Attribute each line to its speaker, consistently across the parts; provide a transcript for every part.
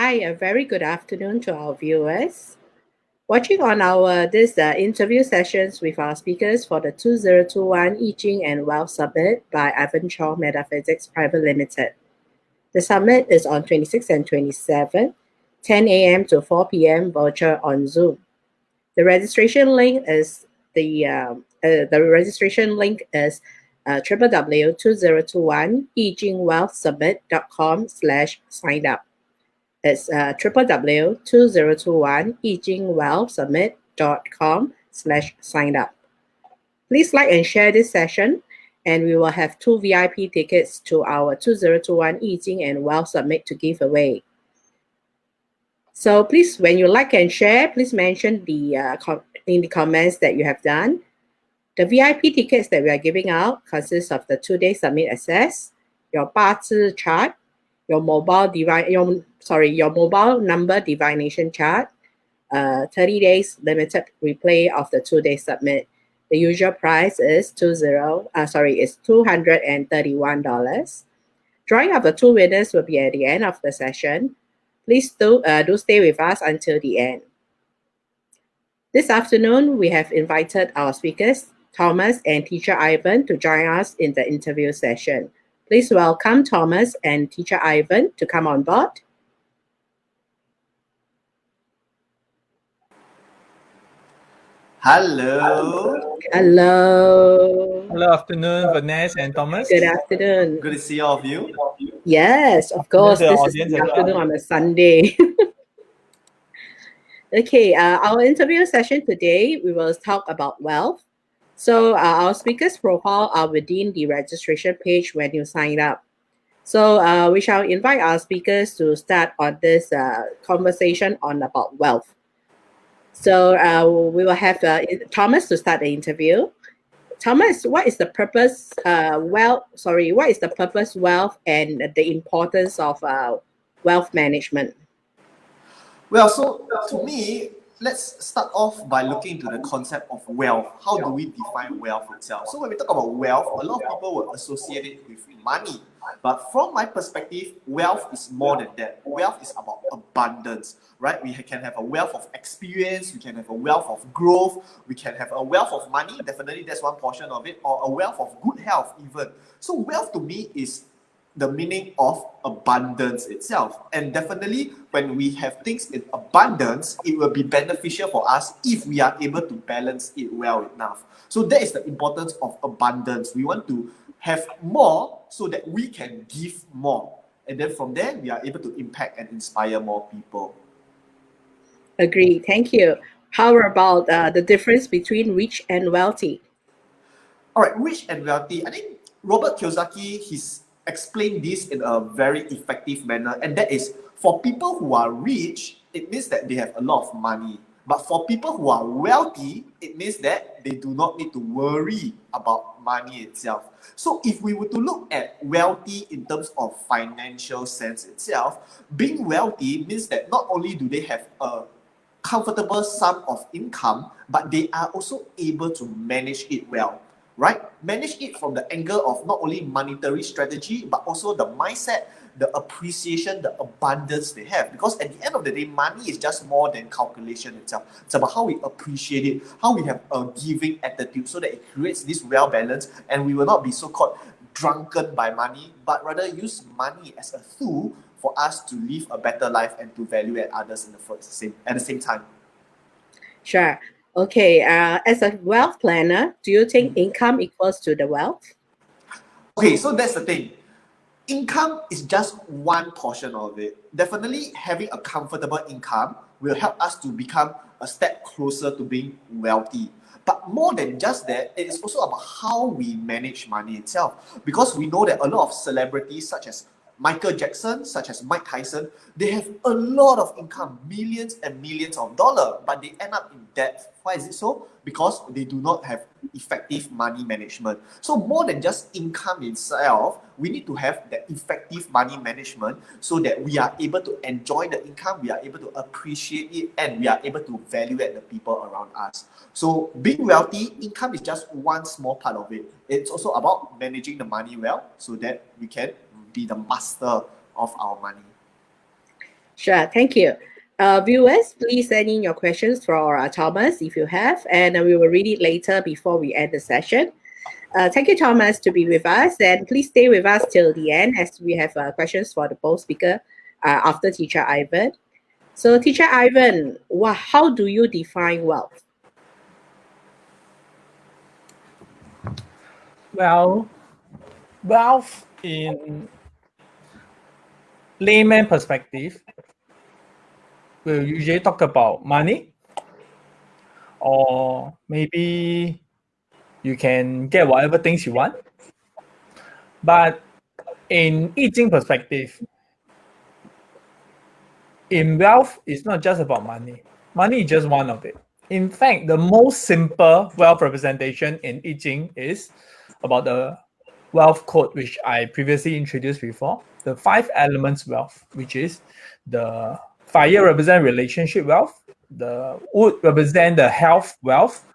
Speaker 1: Hi, a very good afternoon to our viewers. Watching on our this interview sessions with our speakers for the 2021 I Ching and Wealth Summit by Ivan Chong Metaphysics Private Limited. The summit is on 26 and 27, 10 a.m. to 4 p.m. virtual on Zoom. The registration link is www.2021ijingwealthsummit.com/sign up. It's www.2021ijingwealthsummit.com/sign up. Please like and share this session, and we will have 2 VIP tickets to our 2021 I Ching and Wealth Summit to give away. So please, when you like and share, please mention in the comments that you have done. The VIP tickets that we are giving out consists of the 2-day summit access, your 八字 chart, your mobile number divination chart, 30 days limited replay of the 2-day summit. The usual price is $231. Drawing of the 2 winners will be at the end of the session. Please do stay with us until the end. This afternoon, we have invited our speakers, Thomas and Teacher Ivan, to join us in the interview session. Please welcome Thomas and Teacher Ivan to come on board.
Speaker 2: Hello.
Speaker 1: Hello.
Speaker 3: Afternoon, Vanessa and Thomas.
Speaker 1: Good afternoon.
Speaker 2: Good to see all of you.
Speaker 1: Yes, of course. This is the afternoon on a Sunday. Okay, our interview session today, we will talk about wealth. So our speakers' profile are within the registration page when you sign up. So we shall invite our speakers to start on this conversation on about wealth. So we will have Thomas to start the interview. Thomas, what is the purpose what is the purpose wealth and the importance of wealth management?
Speaker 2: Well, so to me, let's start off by looking into the concept of wealth. How do we define wealth itself? So when we talk about wealth, a lot of people will associate it with money. But from my perspective, wealth is more than that. Wealth is about abundance, right? We can have a wealth of experience, we can have a wealth of growth, we can have a wealth of money, definitely that's one portion of it, or a wealth of good health even. So wealth to me is the meaning of abundance itself. And definitely when we have things in abundance, it will be beneficial for us if we are able to balance it well enough. So that is the importance of abundance. We want to have more so that we can give more. And then from there, we are able to impact and inspire more people.
Speaker 1: Agree. Thank you. How about the difference between rich and wealthy?
Speaker 2: All right, rich and wealthy. I think Robert Kiyosaki, he's explained this in a very effective manner, and that is for people who are rich, it means that they have a lot of money. But for people who are wealthy, it means that they do not need to worry about money itself. So if we were to look at wealthy in terms of financial sense itself, being wealthy means that not only do they have a comfortable sum of income, but they are also able to manage it well. Right? Manage it from the angle of not only monetary strategy, but also the mindset, the appreciation, the abundance they have. Because at the end of the day, money is just more than calculation itself. It's about how we appreciate it, how we have a giving attitude so that it creates this well balance and we will not be so-called drunken by money, but rather use money as a tool for us to live a better life and to value at others at the same time.
Speaker 1: Sure. Okay, as a wealth planner, do you think income equals to the wealth?
Speaker 2: Okay, so that's the thing. Income is just one portion of it. Definitely having a comfortable income will help us to become a step closer to being wealthy. But more than just that, it is also about how we manage money itself. Because we know that a lot of celebrities such as Michael Jackson, such as Mike Tyson, they have a lot of income, millions and millions of dollars, but they end up in debt. Why is it so? Because they do not have effective money management. So more than just income itself, we need to have that effective money management so that we are able to enjoy the income, we are able to appreciate it, and we are able to value at the people around us. So being wealthy, income is just one small part of it. It's also about managing the money well so that we can be the master of our money.
Speaker 1: Sure, thank you. Viewers, please send in your questions for Thomas if you have, and we will read it later before we end the session. Thank you, Thomas, to be with us, and please stay with us till the end as we have questions for the both speaker after Teacher Ivan. So, Teacher Ivan, how do you define wealth?
Speaker 3: Well, wealth in layman perspective, we'll usually talk about money, or maybe you can get whatever things you want. But in I Ching perspective, in wealth, it's not just about money. Money is just one of it. In fact, the most simple wealth representation in I Ching is about the wealth code, which I previously introduced before. The 5 elements wealth, which is the fire represent relationship wealth, the wood represent the health wealth,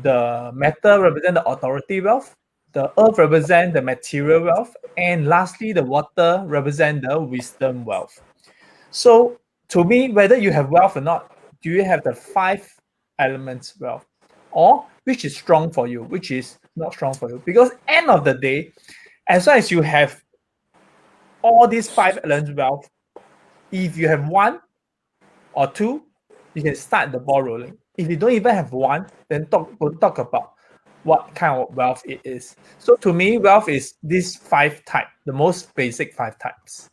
Speaker 3: the metal represent the authority wealth, the earth represent the material wealth, and lastly, the water represent the wisdom wealth. So to me, whether you have wealth or not, do you have the 5 elements wealth, or which is strong for you, which is not strong for you? Because end of the day, as long as you have all these 5 elements wealth, if you have 1 or 2, you can start the ball rolling. If you don't even have 1, then don't talk about what kind of wealth it is. So to me, wealth is these 5 types, the most basic 5 types.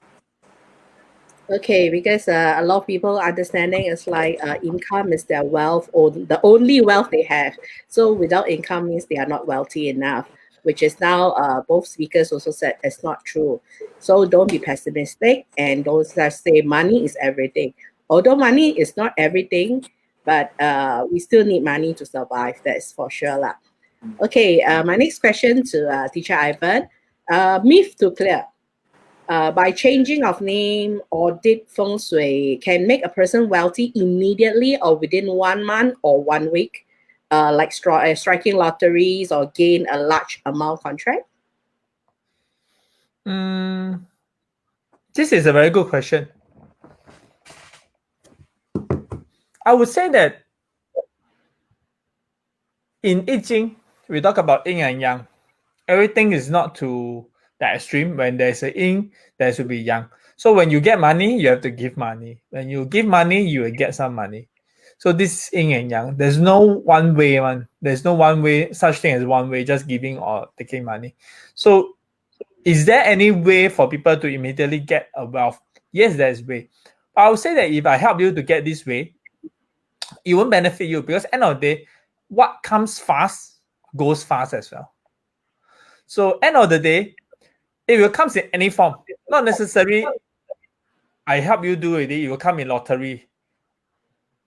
Speaker 1: Okay, because a lot of people understanding is like income is their wealth or the only wealth they have. So without income means they are not wealthy enough, which is now both speakers also said it's not true. So don't be pessimistic and don't just say money is everything. Although money is not everything, but we still need money to survive. That's for sure lah. Okay, my next question to Teacher Ivan. Myth to clear. By changing of name or did feng shui can make a person wealthy immediately or within 1 month or 1 week, like striking lotteries or gain a large amount contract?
Speaker 3: This is a very good question. I would say that in I Ching, we talk about yin and yang. Everything is not to the extreme. When there's a yin, there should be yang. So when you get money, you have to give money. When you give money, you will get some money. So this is yin and yang. There's no one way one. There's no one way, such thing as one way, just giving or taking money. So is there any way for people to immediately get a wealth? Yes, there's way. But I would say that if I help you to get this way, it won't benefit you, because end of the day, what comes fast goes fast as well. So end of the day, it will come in any form. Not necessarily I help you do it will come in lottery.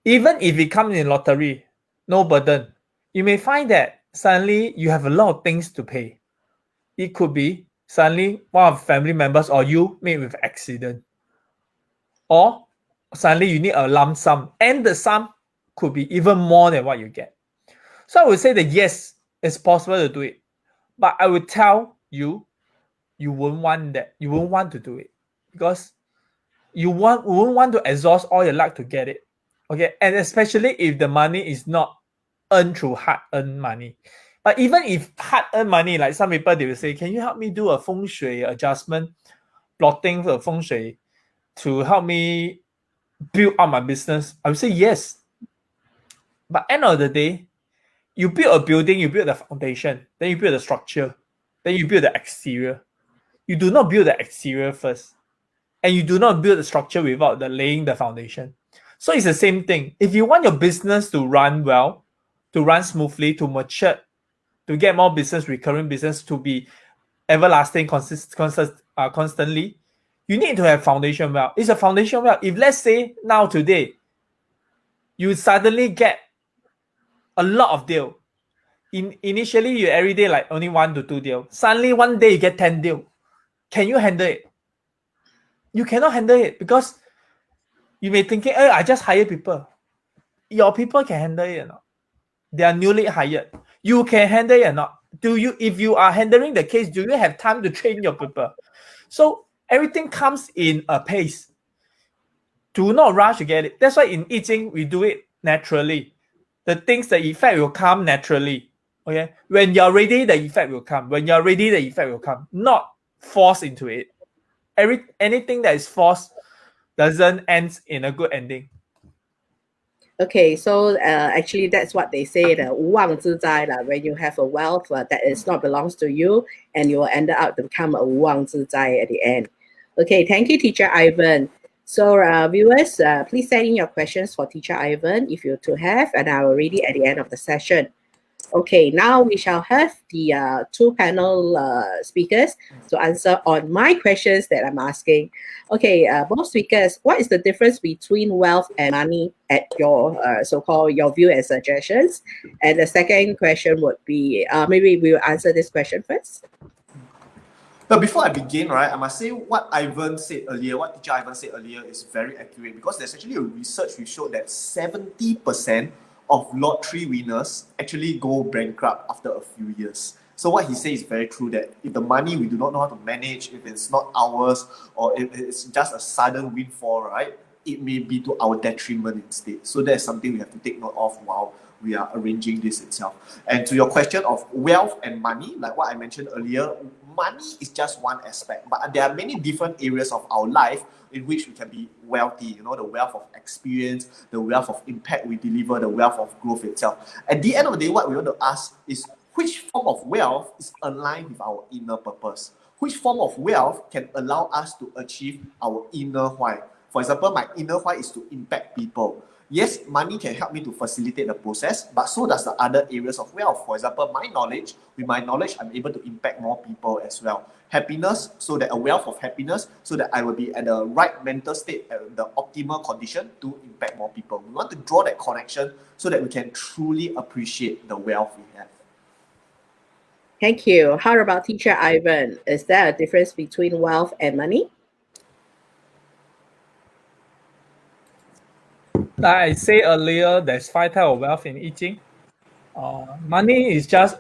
Speaker 3: Even if it comes in lottery, no burden. You may find that suddenly you have a lot of things to pay. It could be suddenly one of family members or you made with accident. Or suddenly you need a lump sum, and the sum could be even more than what you get. So I would say that yes, it's possible to do it. But I would tell you, you won't want that. You won't want to do it because you won't want to exhaust all your luck to get it. Okay, and especially if the money is not earned through hard-earned money. But even if hard-earned money, like some people, they will say, can you help me do a feng shui adjustment, plotting for feng shui to help me build up my business? I would say yes. But end of the day, you build a building, you build the foundation, then you build the structure, then you build the exterior. You do not build the exterior first, and you do not build the structure without laying the foundation. So it's the same thing. If you want your business to run well, to run smoothly, to mature, to get more business, recurring business, to be everlasting, constantly, you need to have foundation well. It's a foundation well. If let's say now today, you suddenly get a lot of deal. Initially, you every day like only 1 to 2 deal. Suddenly one day you get 10 deal. Can you handle it? You cannot handle it because you may thinking, oh, I just hire people. Your people can handle it or not? They are newly hired. You can handle it or not? Do you? If you are handling the case, do you have time to train your people? So everything comes in a pace. do not rush to get it. That's why in I Ching, we do it naturally. The effect will come naturally. Okay, when you're ready, the effect will come. When you're ready, the effect will come. Not force into it. Anything that is forced doesn't end in a good ending.
Speaker 1: Okay, so actually that's what they say, the 无妄之灾 when you have a wealth that is not belongs to you, and you will end up to become a 无妄之灾 at the end. Okay, thank you, Teacher Ivan. So viewers, please send in your questions for Teacher Ivan if you to have, and I will read it at the end of the session. Okay, now we shall have the two panel speakers to answer on my questions that I'm asking. Okay, both speakers, what is the difference between wealth and money at your so-called your view and suggestions? And the second question would be, maybe we'll answer this question first.
Speaker 2: But before I begin, right, I must say what Ivan said earlier, what Teacher Ivan said earlier is very accurate, because there's actually a research which showed that 70% of lottery winners actually go bankrupt after a few years. So what he says is very true, that if the money we do not know how to manage, if it's not ours, or if it's just a sudden windfall, right, it may be to our detriment instead. So that's something we have to take note of while we are arranging this itself. And to your question of wealth and money, like what I mentioned earlier, money is just one aspect, but there are many different areas of our life in which we can be wealthy. You know, the wealth of experience, the wealth of impact we deliver, the wealth of growth itself. At the end of the day, what we want to ask is, which form of wealth is aligned with our inner purpose? Which form of wealth can allow us to achieve our inner why? For example, my inner why is to impact people. Yes, money can help me to facilitate the process, but so does the other areas of wealth. For example, my knowledge, with my knowledge, I'm able to impact more people as well. Happiness, so that a wealth of happiness, so that I will be at the right mental state, at the optimal condition to impact more people. We want to draw that connection so that we can truly appreciate the wealth we have.
Speaker 1: Thank you. How about Teacher Ivan? Is there a difference between wealth and money?
Speaker 3: Like I said earlier, there's 5 types of wealth in I Ching. Money is just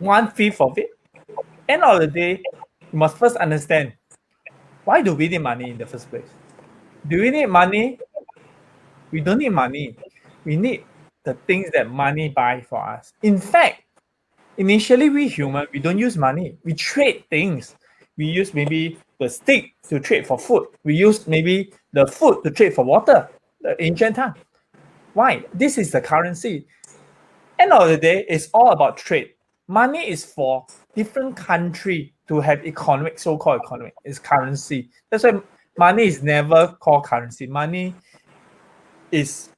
Speaker 3: 1/5 of it. End of the day, you must first understand, why do we need money in the first place? Do we need money? We don't need money. We need the things that money buy for us. In fact, initially we human, we don't use money. We trade things. We use maybe the stick to trade for food. We use maybe the food to trade for water, the ancient time. Why? This is the currency. End of the day, it's all about trade. Money is for different country to have economic, so-called economic. It's currency. That's why money is never called currency. Money is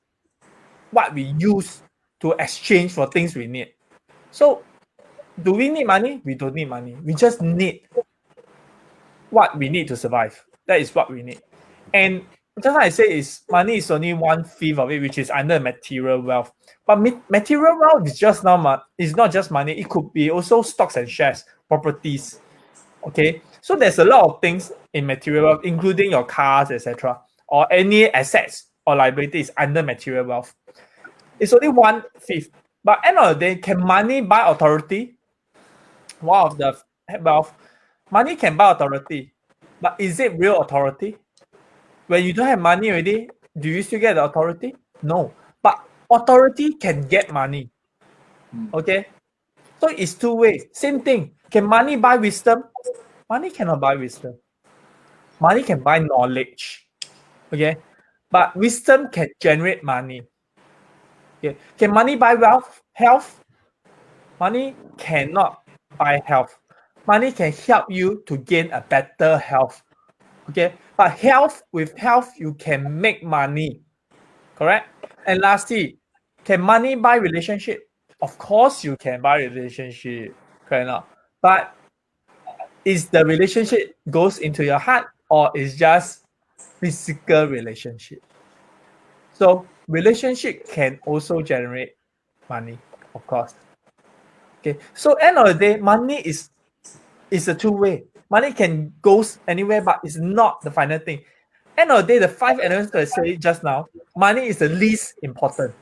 Speaker 3: what we use to exchange for things we need. So, do we need money? We don't need money. We just need what we need to survive. That is what we need. And just like I say, is money is only 1/5 of it, which is under material wealth. But material wealth is just not it's not just money. It could be also stocks and shares, properties. Okay, so there's a lot of things in material wealth, including your cars, etc., or any assets or liabilities under material wealth. It's only 1/5. But end of the day, can money buy authority? One of the wealth, money can buy authority, but is it real authority? When you don't have money already, do you still get the authority? No. But authority can get money. Okay? So it's two ways. Same thing. Can money buy wisdom? Money cannot buy wisdom. Money can buy knowledge. Okay? But wisdom can generate money. Okay? Can money buy wealth? Health? Money cannot buy health. Money can help you to gain a better health. Okay, but with health, you can make money, correct? And lastly, can money buy relationship? Of course, you can buy relationship, correct? Not? But is the relationship goes into your heart, or is just physical relationship? So relationship can also generate money, of course. Okay, so end of the day, money is a two-way. Money can go anywhere, but it's not the final thing. End of the day, the 5 elements that I said just now, money is the least important.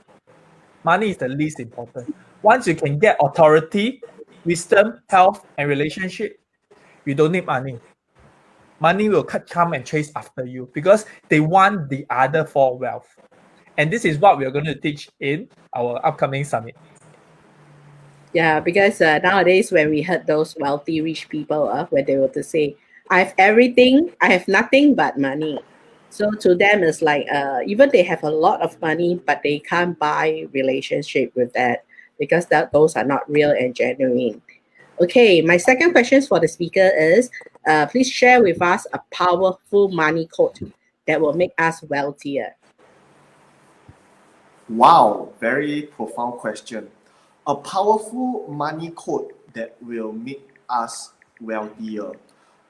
Speaker 3: Money is the least important. Once you can get authority, wisdom, health, and relationship, you don't need money. money will come and chase after you because they want the other for wealth. And this is what we're going to teach in our upcoming summit.
Speaker 1: Yeah, because nowadays when we heard those wealthy rich people, where they were to say, "I have everything, I have nothing but money." So to them, it's like even they have a lot of money, but they can't buy relationship with that because those are not real and genuine. Okay, my second question for the speaker is, please share with us a powerful money quote that will make us wealthier.
Speaker 2: Wow, very profound question. A powerful money quote that will make us wealthier.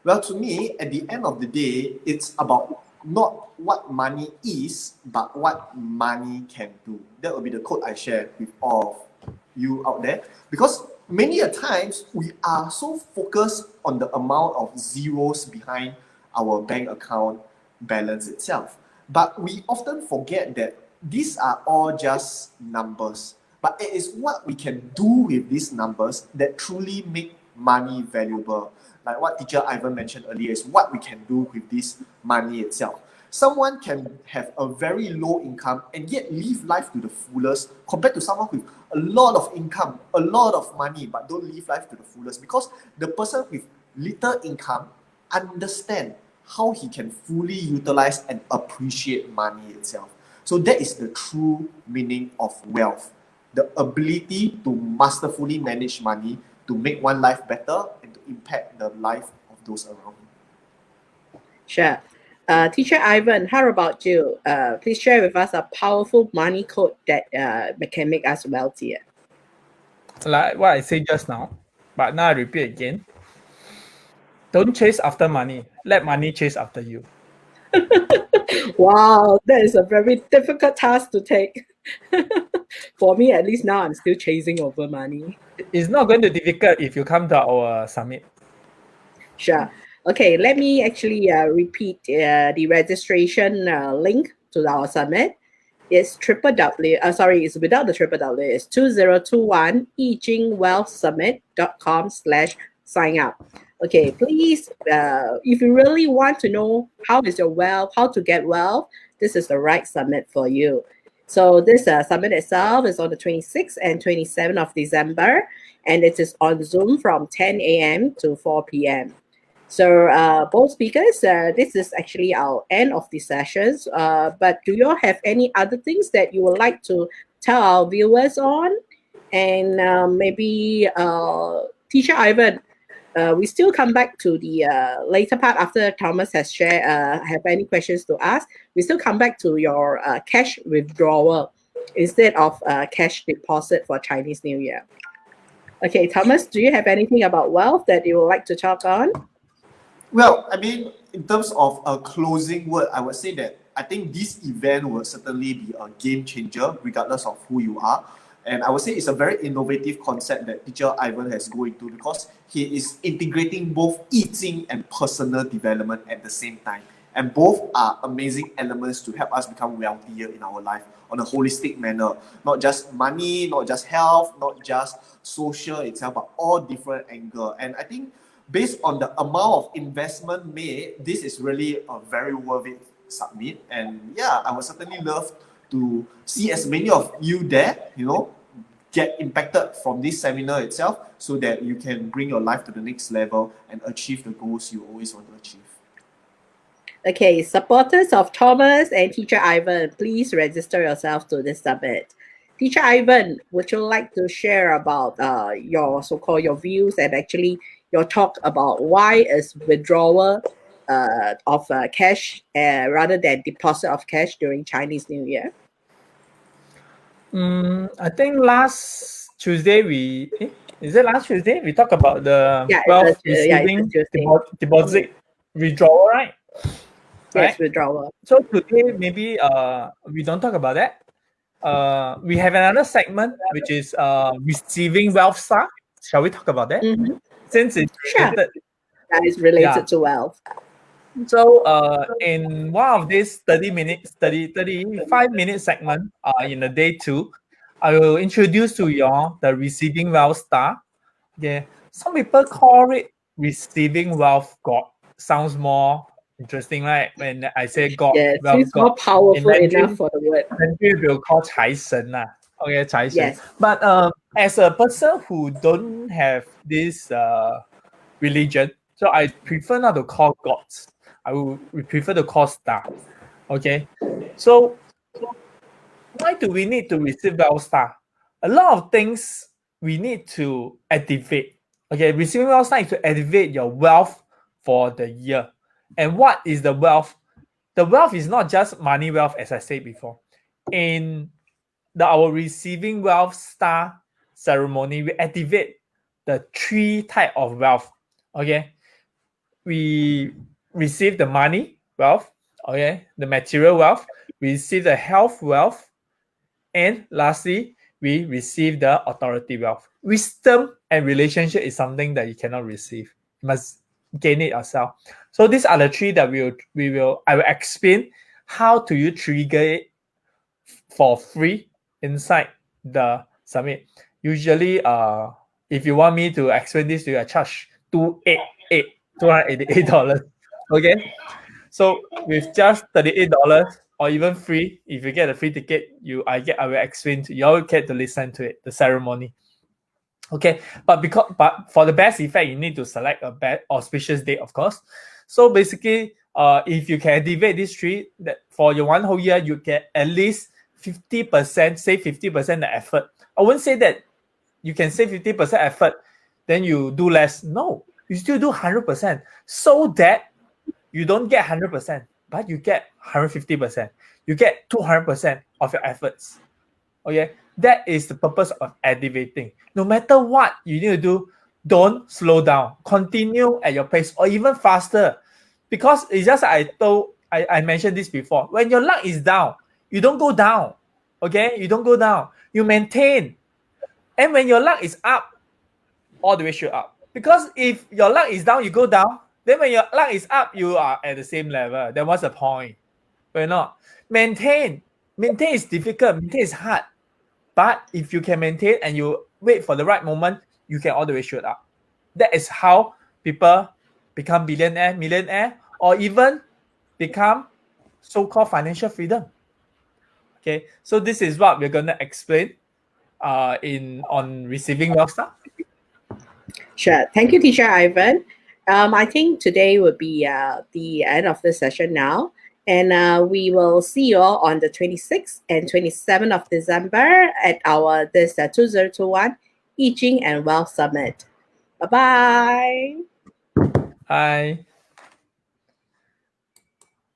Speaker 2: Well, to me, at the end of the day, it's about not what money is, but what money can do. That will be the quote I share with all of you out there. Because many a times we are so focused on the amount of zeros behind our bank account balance itself. But we often forget that these are all just numbers. But it is what we can do with these numbers that truly make money valuable. Like what teacher Ivan mentioned earlier, is what we can do with this money itself. Someone can have a very low income and yet live life to the fullest compared to someone with a lot of income, a lot of money, but don't live life to the fullest, because the person with little income understand how he can fully utilize and appreciate money itself. So that is the true meaning of wealth. The ability to masterfully manage money to make one life better and to impact the life of those around him.
Speaker 1: Sure. Teacher Ivan, how about you? Please share with us a powerful money quote that can make us wealthier.
Speaker 3: Like what I said just now, but now I repeat again. Don't chase after money. Let money chase after you.
Speaker 1: Wow, that is a very difficult task to take. For me, at least now I'm still chasing over money.
Speaker 3: It's not going to be difficult if you come to our summit.
Speaker 1: Sure. Okay, let me actually repeat the registration link to our summit. It's it's without the triple W. It's 2021 ejingwealthsummit.com/sign up. Okay, please, if you really want to know how is your wealth, how to get wealth, this is the right summit for you. So this summit itself is on the 26th and 27th of December, and it is on Zoom from 10 a.m. to 4 p.m. So both speakers, this is actually our end of the sessions. But do you all have any other things that you would like to tell our viewers on? And maybe Teacher Ivan, we still come back to the later part after Thomas has shared, have any questions to ask. We still come back to your cash withdrawal instead of cash deposit for Chinese New Year. Okay, Thomas, do you have anything about wealth that you would like to talk on?
Speaker 2: Well, I mean, in terms of a closing word, I would say that I think this event will certainly be a game changer, regardless of who you are. And I would say it's a very innovative concept that teacher Ivan has go into, because he is integrating both teaching and personal development at the same time. And both are amazing elements to help us become wealthier in our life on a holistic manner. Not just money, not just health, not just social itself, but all different angles. And I think based on the amount of investment made, this is really a very worth it summit. And yeah, I would certainly love to see as many of you there, get impacted from this seminar itself, so that you can bring your life to the next level and achieve the goals you always want to achieve.
Speaker 1: Okay, supporters of Thomas and Teacher Ivan, please register yourself to this summit. Teacher Ivan, would you like to share about your so-called your views and actually your talk about why is withdrawal of cash rather than deposit of cash during Chinese New Year?
Speaker 3: I think last Tuesday is it last Tuesday we talked about the wealth receiving deposit withdrawal, right?
Speaker 1: Yes, withdrawal.
Speaker 3: So today maybe we don't talk about that. We have another segment which is receiving wealth star. Shall we talk about that?
Speaker 1: Mm-hmm.
Speaker 3: Since it's related.
Speaker 1: That is related to wealth.
Speaker 3: So in one of these 35-minute segment in the day 2, I will introduce to you all the receiving wealth star. Yeah, some people call it receiving wealth god. sounds more interesting, right? When I say God,
Speaker 1: Yes,
Speaker 3: wealth
Speaker 1: it's
Speaker 3: God.
Speaker 1: more powerful enough
Speaker 3: Imagine
Speaker 1: for the word.
Speaker 3: Mandarin will call 财神 lah. Okay, 财神.
Speaker 1: Yes.
Speaker 3: But as a person who don't have this religion, so I prefer not to call gods. We prefer to call star. Okay, so why do we need to receive wealth star? A lot of things we need to activate. Okay, receiving wealth star is to activate your wealth for the year. And what is the wealth? The wealth is not just money wealth, as I said before. In our receiving wealth star ceremony, we activate the 3 type of wealth. Okay, we receive the money wealth. Okay, the material wealth. We receive the health wealth, and lastly, we receive the authority wealth. Wisdom and relationship is something that you cannot receive. You must gain it yourself. So these are the 3 that I will explain how do you trigger it for free inside the summit. Usually, if you want me to explain this to you, I charge $288. Okay, so with just $38 or even free, if you get a free ticket, I will explain to you. All get to listen to it, the ceremony. Okay, but for the best effect, you need to select a bad auspicious date, of course. So basically, if you can activate these 3, that for your one whole year, you get at least 50%, say 50% the effort. I wouldn't say that you can say 50% effort, then you do less. No, you still do 100%, so that you don't get 100%, but you get 150%. You get 200% of your efforts. Okay, that is the purpose of activating. No matter what you need to do, don't slow down. Continue at your pace or even faster. Because it's just I mentioned this before. When your luck is down, you don't go down. Okay, you don't go down. You maintain. And when your luck is up, all the way straight up. Because if your luck is down, you go down. Then when your luck is up, you are at the same level. Then what's the point? We're not. Maintain. Maintain is difficult. Maintain is hard. But if you can maintain and you wait for the right moment, you can all the way shoot up. That is how people become billionaire, millionaire, or even become so-called financial freedom. Okay, so this is what we're gonna explain on receiving wealth star.
Speaker 1: Sure. Thank you, Teacher Ivan. I think today will be the end of the session now. And we will see you all on the 26th and 27th of December at our 2021 Jing and Wealth Summit. Bye-bye.
Speaker 3: Bye.